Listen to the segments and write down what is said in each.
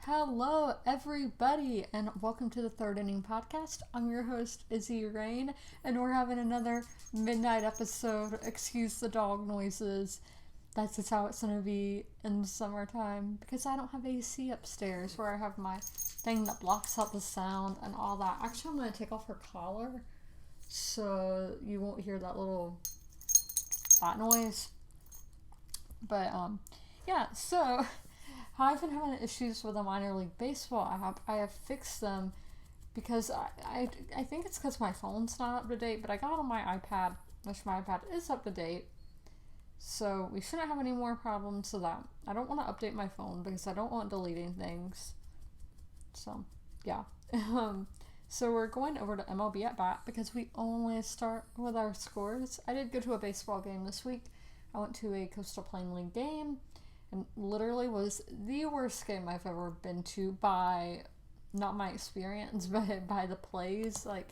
Hello, everybody, and welcome to the Third Inning Podcast. I'm your host, Izzy Rain, and we're having another midnight episode. Excuse the dog noises. That's just how it's going to be in the summertime because I don't have AC upstairs where I have my thing that blocks out the sound and all that. Actually, I'm going to take off her collar so you won't hear that little bat noise. But, yeah, so I've been having issues with the minor league baseball app. I have fixed them because I think it's because my phone's not up to date, but I got it on my iPad, which my iPad is up to date. So we shouldn't have any more problems with that. I don't want to update my phone because I don't want deleting things. So, yeah. So we're going over to MLB at Bat because we only start with our scores. I did go to a baseball game this week. I went to a Coastal Plain League game. And literally was the worst game I've ever been to by, not my experience, but by the plays. Like,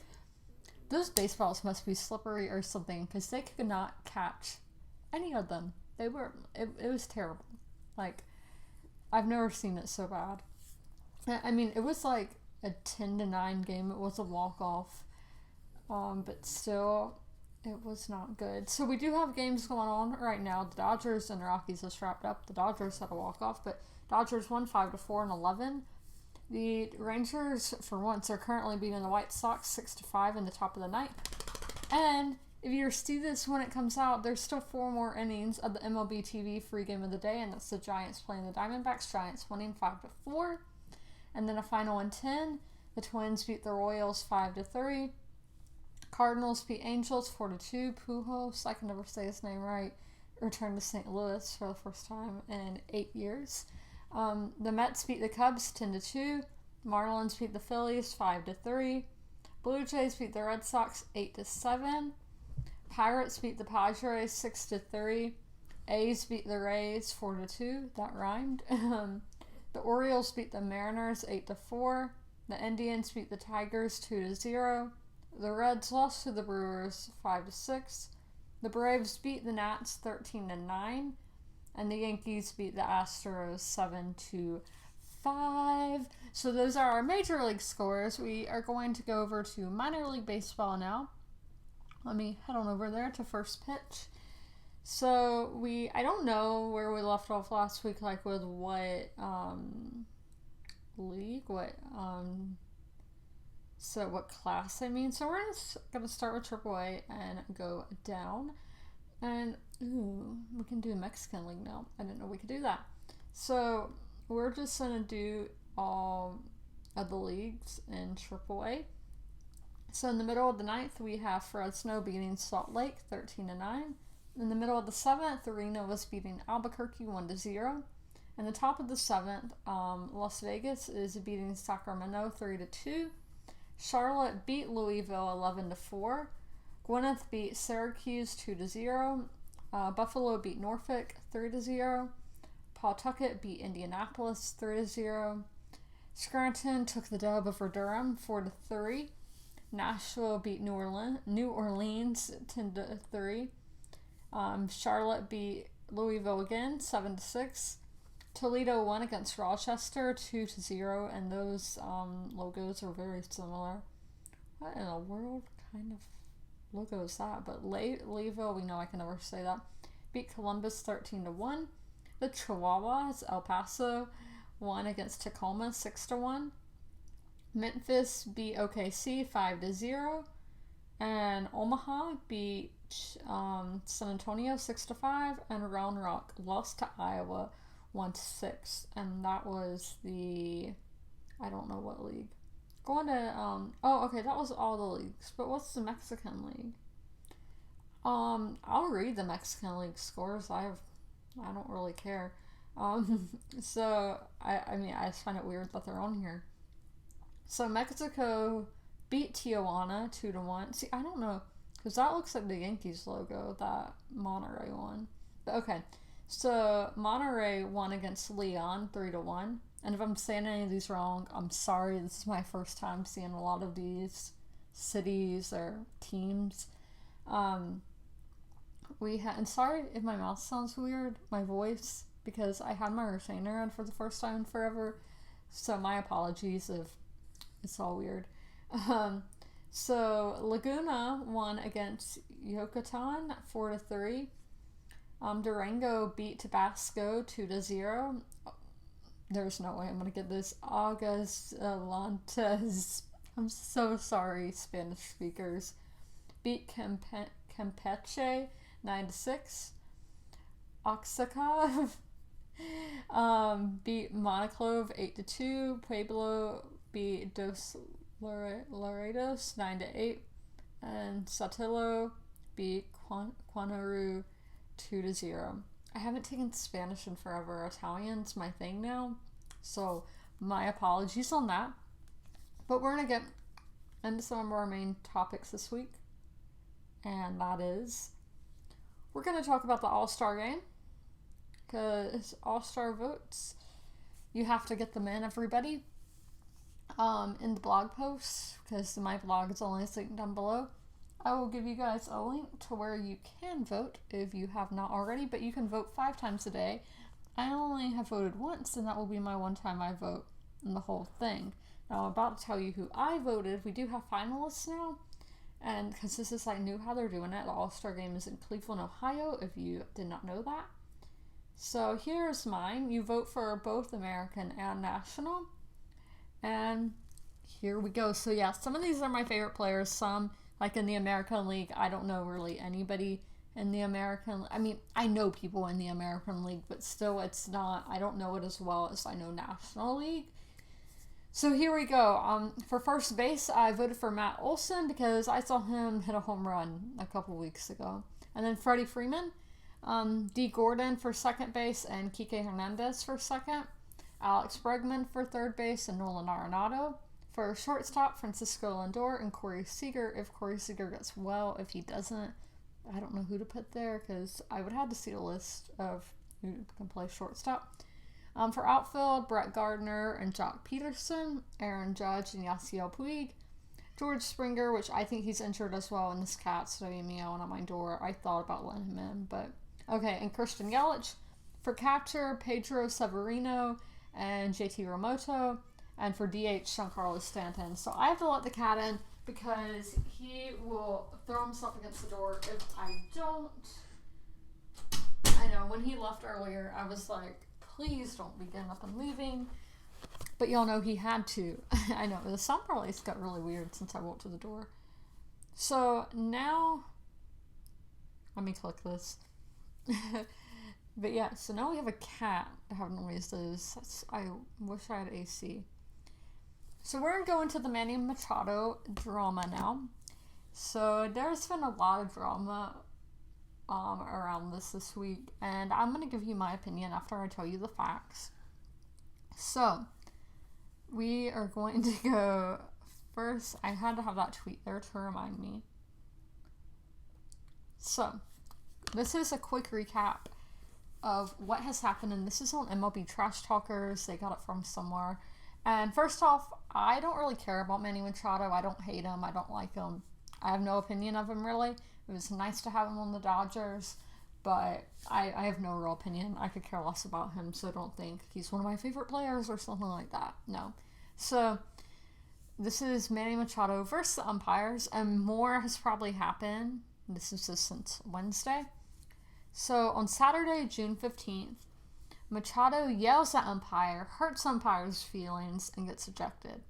those baseballs must be slippery or something, because they could not catch any of them. It was terrible. Like, I've never seen it so bad. I mean, it was like a 10-9 game. It was a walk-off. But still, it was not good. So we do have games going on right now. The Dodgers and Rockies just wrapped up. The Dodgers had a walk-off, but Dodgers won 5-4 and 11. The Rangers, for once, are currently beating the White Sox 6-5 in the top of the ninth. And if you see this when it comes out, there's still 4 more innings of the MLB TV free game of the day, and that's the Giants playing the Diamondbacks. Giants winning 5-4. And then a final in 10. The Twins beat the Royals 5-3. Cardinals beat Angels 4-2. Pujols, I can never say his name right, returned to St. Louis for the first time in 8 years. The Mets beat the Cubs 10-2. Marlins beat the Phillies 5-3. Blue Jays beat the Red Sox 8-7. Pirates beat the Padres 6-3. A's beat the Rays 4-2. That rhymed. The Orioles beat the Mariners 8-4. The Indians beat the Tigers 2-0. The Reds lost to the Brewers 5-6. The Braves beat the Nats 13-9. And the Yankees beat the Astros 7-5. So those are our major league scores. We are going to go over to minor league baseball now. Let me head on over there to first pitch. So I don't know where we left off last week, like with what league, what class I mean. So we're going to start with AAA and go down. And, we can do Mexican League now. I didn't know we could do that. So we're just going to do all of the leagues in AAA. So in the middle of the ninth, we have Fresno beating Salt Lake 13-9. In the middle of the seventh, Reno was beating Albuquerque 1-0. In the top of the seventh, Las Vegas is beating Sacramento 3-2. Charlotte beat Louisville 11-4. Gwyneth beat Syracuse 2-0. Buffalo beat Norfolk 3-0. Pawtucket beat Indianapolis 3-0. Scranton took the dub over Durham 4-3. Nashville beat New Orleans 10-3. Charlotte beat Louisville again 7-6. Toledo won against Rochester 2-0, and those logos are very similar. What in the world kind of logo is that? But Louisville, we know I can never say that, beat Columbus 13-1. The Chihuahuas, El Paso, won against Tacoma 6-1. Memphis beat OKC 5-0. And Omaha beat San Antonio 6-5. And Round Rock lost to Iowa 1-6. And that was I don't know what league. Going to, that was all the leagues. But what's the Mexican League? I'll read the Mexican League scores. I don't really care. So, I just find it weird that they're on here. So, Mexico beat Tijuana 2-1. See, I don't know, because that looks like the Yankees logo, that Monterrey one. But okay, so Monterrey won against Leon 3-1. And if I'm saying any of these wrong, I'm sorry. This is my first time seeing a lot of these cities or teams. And sorry if my mouth sounds weird, my voice, because I had my retainer on for the first time in forever. So my apologies if it's all weird. Um, so Laguna won against Yucatan 4-3. Durango beat Tabasco 2-0. There's no way I'm gonna get this. Aguascalientes. I'm so sorry, Spanish speakers. Beat Campeche 9-6. Oaxaca beat Monoclove 8-2. Pueblo beat Dos Laredos 9-8. And Saltillo beat Quanaru 2-0. I haven't taken Spanish in forever. Italian's my thing now, so my apologies on that. But we're gonna get into some of our main topics this week, and that is we're gonna talk about the All-Star game, because All-Star votes, you have to get them in, everybody, in the blog post, because my blog is only linked down below. I will give you guys a link to where you can vote if you have not already, but you can vote 5 times a day. I only have voted once, and that will be my one time I vote in the whole thing. Now, I'm about to tell you who I voted. We do have finalists now, and because this is new how they're doing it, the All-Star Game is in Cleveland, Ohio, if you did not know that. So here's mine. You vote for both American and National, and here we go. So yeah, some of these are my favorite players, some in the American League, I don't know really anybody in the American... I mean, I know people in the American League, but still it's not... I don't know it as well as I know National League. So here we go. For first base, I voted for Matt Olson because I saw him hit a home run a couple weeks ago. And then Freddie Freeman, D. Gordon for second base, and Kike Hernandez for second. Alex Bregman for third base, and Nolan Arenado. For shortstop, Francisco Lindor and Corey Seager, if Corey Seager gets well. If he doesn't, I don't know who to put there, because I would have to see a list of who can play shortstop. For outfield, Brett Gardner and Jock Peterson, Aaron Judge and Yasiel Puig, George Springer, which I think he's injured as well, and this cat's starting meowing on my door. I thought about letting him in, but okay. And Christian Yelich. For catcher, Pedro Severino and JT Realmuto. And for DH, Giancarlo Stanton. So I have to let the cat in because he will throw himself against the door if I don't. I know, when he left earlier, I was like, please don't be getting up and leaving. But y'all know he had to. I know, the sound probably got really weird since I walked to the door. So now, let me click this. But yeah, so now we have a cat that have noises. I wish I had AC. So we're going to go into the Manny Machado drama now. So there's been a lot of drama around this week, and I'm going to give you my opinion after I tell you the facts. So we are going to go first. I had to have that tweet there to remind me. So this is a quick recap of what has happened, and this is on MLB Trash Talkers. They got it from somewhere. And first off, I don't really care about Manny Machado. I don't hate him. I don't like him. I have no opinion of him, really. It was nice to have him on the Dodgers, but I have no real opinion. I could care less about him, so don't think he's one of my favorite players or something like that. No. So this is Manny Machado versus the umpires, and more has probably happened. This is just since Wednesday. So on Saturday, June 15th, Machado yells at umpire, hurts umpire's feelings, and gets ejected.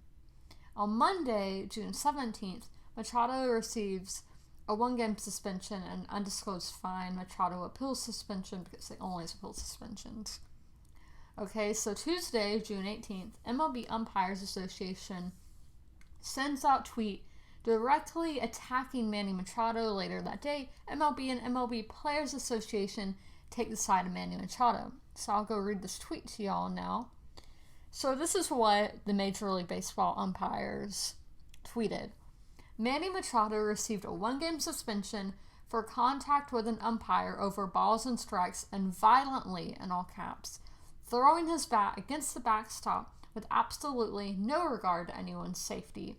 On Monday, June 17th, Machado receives a 1-game suspension and undisclosed fine. Machado appeals suspension because they only appeal suspensions. Okay, so Tuesday, June 18th, MLB Umpires Association sends out tweet directly attacking Manny Machado. Later that day, MLB and MLB Players Association take the side of Manny Machado. So I'll go read this tweet to y'all now. So this is what the Major League Baseball umpires tweeted. Manny Machado received a 1-game suspension for contact with an umpire over balls and strikes and violently, in all caps, throwing his bat against the backstop with absolutely no regard to anyone's safety.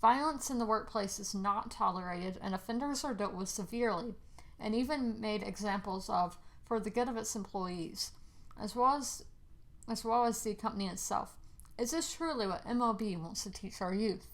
Violence in the workplace is not tolerated, and offenders are dealt with severely, and even made examples of for the good of its employees, as well as the company itself. is this truly what MLB wants to teach our youth?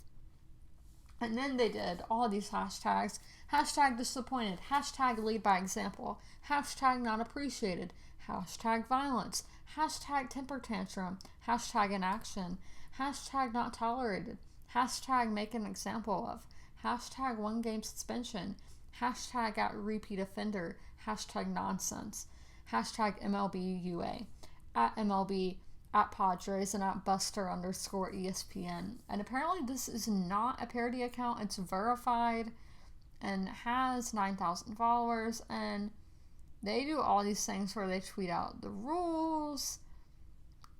And then they did all these hashtags. Hashtag disappointed. Hashtag lead by example. Hashtag not appreciated. Hashtag violence. Hashtag temper tantrum. Hashtag inaction. Hashtag not tolerated. Hashtag make an example of. Hashtag 1 game suspension. Hashtag at repeat offender. Hashtag nonsense. Hashtag MLB UA. At MLB, at Padres, and at Buster_ESPN. And apparently this is not a parody account. It's verified and has 9,000 followers. And they do all these things where they tweet out the rules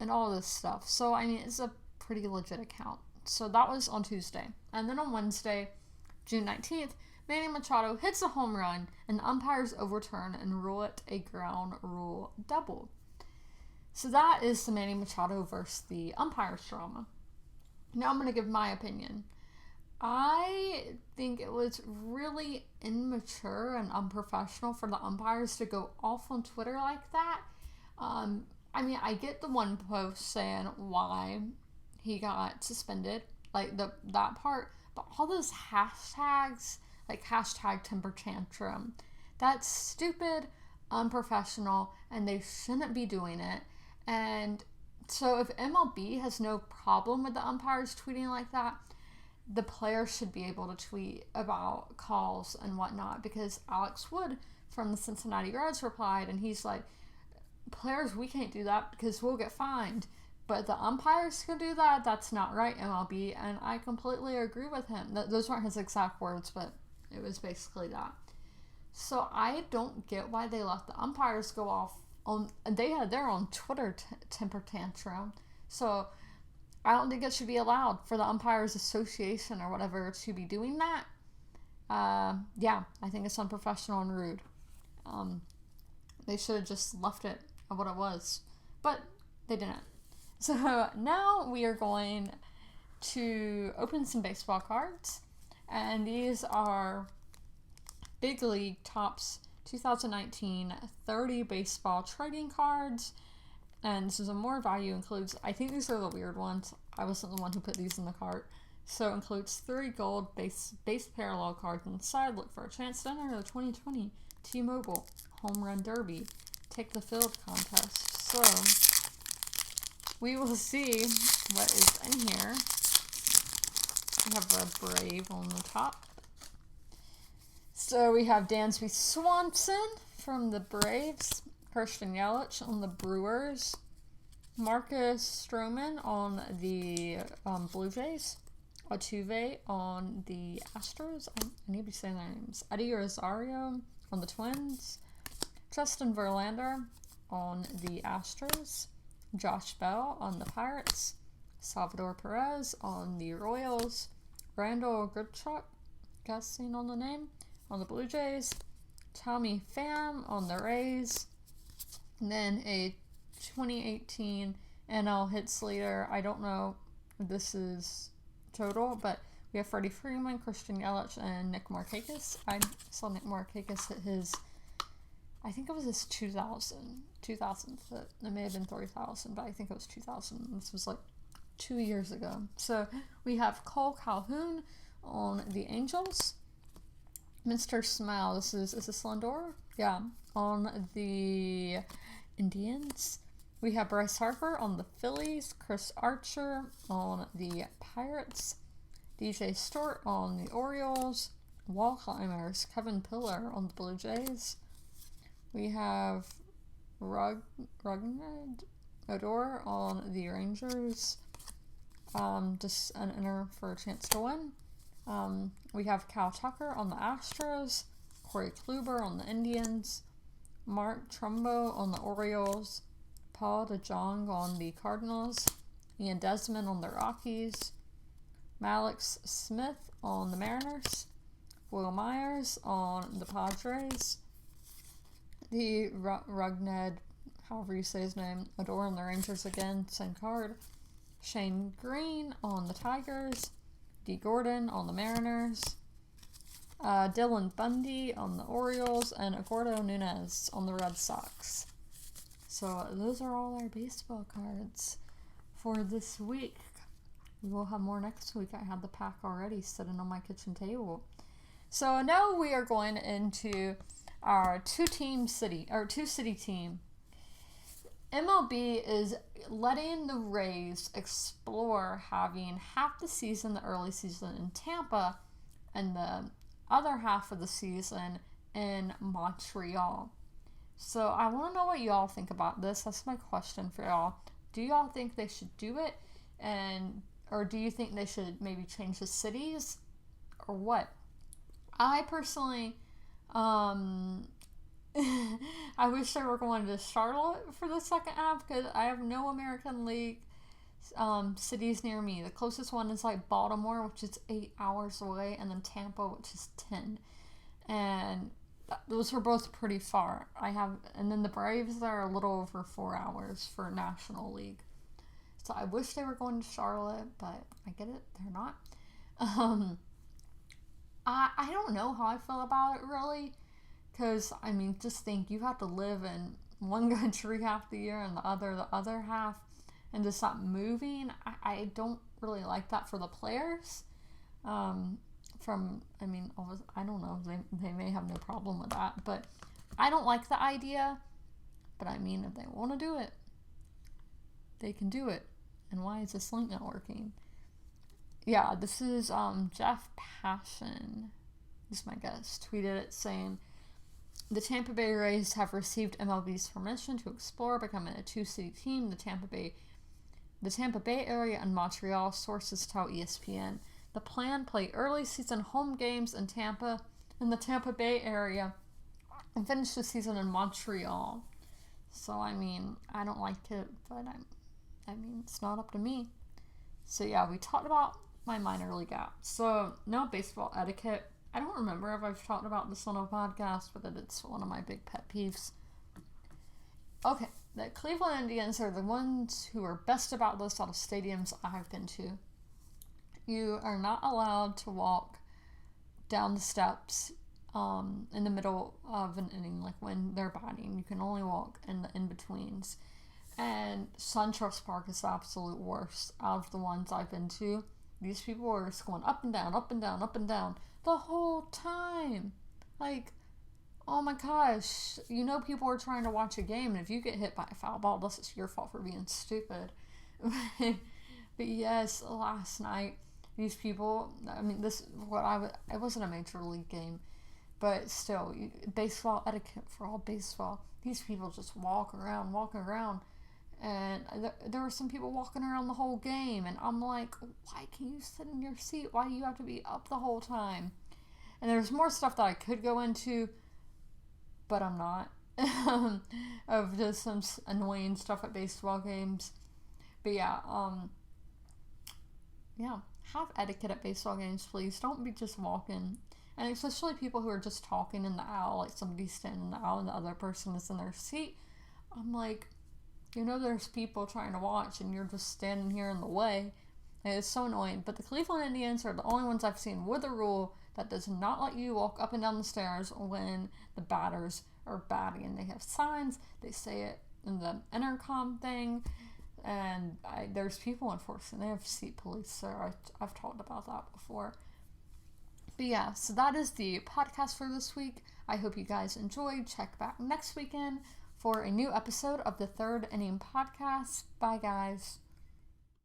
and all this stuff. So, I mean, it's a pretty legit account. So that was on Tuesday. And then on Wednesday, June 19th, Manny Machado hits a home run and the umpires overturn and rule it a ground rule double. So that is the Manny Machado versus the umpires drama. Now I'm going to give my opinion. I think it was really immature and unprofessional for the umpires to go off on Twitter like that. I mean, I get the one post saying why he got suspended, like that part, but all those hashtags, like hashtag temper tantrum, that's stupid, unprofessional, and they shouldn't be doing it. And so if MLB has no problem with the umpires tweeting like that, the players should be able to tweet about calls and whatnot, because Alex Wood from the Cincinnati Reds replied, and he's like, players, we can't do that because we'll get fined. But the umpires can do that? That's not right, MLB. And I completely agree with him. Those weren't his exact words, but it was basically that. So I don't get why they let the umpires go off on. They had their own Twitter temper tantrum. So I don't think it should be allowed for the Umpires Association or whatever to be doing that. Yeah, I think it's unprofessional and rude. They should have just left it at what it was. But they didn't. So now we are going to open some baseball cards. And these are Big League Topps 2019 30 baseball trading cards. And this is a more value includes, I think these are the weird ones. I wasn't the one who put these in the cart. So it includes 3 gold base parallel cards inside. Look for a chance to enter the 2020 T-Mobile Home Run Derby Take the Field contest. So we will see what is in here. We have a Brave on the top. So we have Dansby Swanson from the Braves. Christian Yelich on the Brewers. Marcus Stroman on the Blue Jays. Altuve on the Astros. I need to be saying their names. Eddie Rosario on the Twins. Justin Verlander on the Astros. Josh Bell on the Pirates. Salvador Perez on the Royals. Randall Grichuk, guessing on the name, on the Blue Jays. Tommy Pham on the Rays. And then a 2018 NL hits leader. I don't know if this is total, but we have Freddie Freeman, Christian Yelich, and Nick Markakis. I saw Nick Markakis hit his, I think it was his 2000th. It may have been 30,000, but I think it was 2000. This was like 2 years ago. So we have Cole Calhoun on the Angels. Mr. Smile, is this Lindor? Yeah, on the Indians. We have Bryce Harper on the Phillies, Chris Archer on the Pirates, DJ Stewart on the Orioles, Wall Climbers, Kevin Pillar on the Blue Jays. We have Rugned Odor on the Rangers, just an enter for a chance to win. We have Cal Tucker on the Astros, Corey Kluber on the Indians, Mark Trumbo on the Orioles, Paul DeJong on the Cardinals, Ian Desmond on the Rockies, Malix Smith on the Mariners, Will Myers on the Padres, the Rugned, however you say his name, Odor on the Rangers again, same card, Shane Green on the Tigers, D. Gordon on the Mariners, Dylan Bundy on the Orioles, and Eduardo Nunez on the Red Sox. So those are all our baseball cards for this week. We will have more next week. I have the pack already sitting on my kitchen table. So now we are going into our two-city team. MLB is letting the Rays explore having half the season, the early season, in Tampa and the other half of the season in Montreal. So I want to know what y'all think about this. That's my question for y'all. Do y'all think they should do it? Or do you think they should maybe change the cities? Or what? I personally, I wish they were going to Charlotte for the second half because I have no American League cities near me. The closest one is like Baltimore, which is 8 hours away, and then Tampa, which is 10. And those are both pretty far. And then the Braves are a little over 4 hours for National League. So I wish they were going to Charlotte, but I get it, they're not. I don't know how I feel about it really, because I mean, just think you have to live in one country half the year and the other half, and just stop moving. I don't really like that for the players. I don't know, they may have no problem with that, but I don't like the idea. But I mean, if they want to do it, they can do it. And why is this link not working? Yeah, this is Jeff Passion, is my guest, tweeted it saying, the Tampa Bay Rays have received MLB's permission to explore becoming a two-city team. The Tampa Bay area and Montreal, sources tell ESPN. The plan: play early season home games in the Tampa Bay area, and finish the season in Montreal. So I mean, I don't like it, but it's not up to me. So yeah, we talked about my minor league app. So no baseball etiquette. I don't remember if I've talked about this on a podcast, but it's one of my big pet peeves. Okay, the Cleveland Indians are the ones who are best about this out of stadiums I've been to. You are not allowed to walk down the steps in the middle of an inning, like when they're batting. You can only walk in the in-betweens. And SunTrust Park is the absolute worst out of the ones I've been to. These people are just going up and down, up and down, up and down the whole time. Like, oh my gosh. You know people are trying to watch a game, and if you get hit by a foul ball, this is your fault for being stupid. But yes, last night, these people, it wasn't a major league game, but still, baseball etiquette for all baseball. These people just walk around, and there were some people walking around the whole game, and I'm like, why can't you sit in your seat? Why do you have to be up the whole time? And there's more stuff that I could go into, but I'm not, of just some annoying stuff at baseball games. But yeah, have etiquette at baseball games, please. Don't be just walking. And especially people who are just talking in the aisle, like somebody's standing in the aisle and the other person is in their seat. I'm like, there's people trying to watch and you're just standing here in the way. And it's so annoying. But the Cleveland Indians are the only ones I've seen with a rule that does not let you walk up and down the stairs when the batters are batting. They have signs. They say it in the intercom thing. And there's people enforcing. They have seat police, so I've talked about that before. But yeah, so that is the podcast for this week. I hope you guys enjoyed. Check back next weekend for a new episode of the Third Inning Podcast. Bye, guys.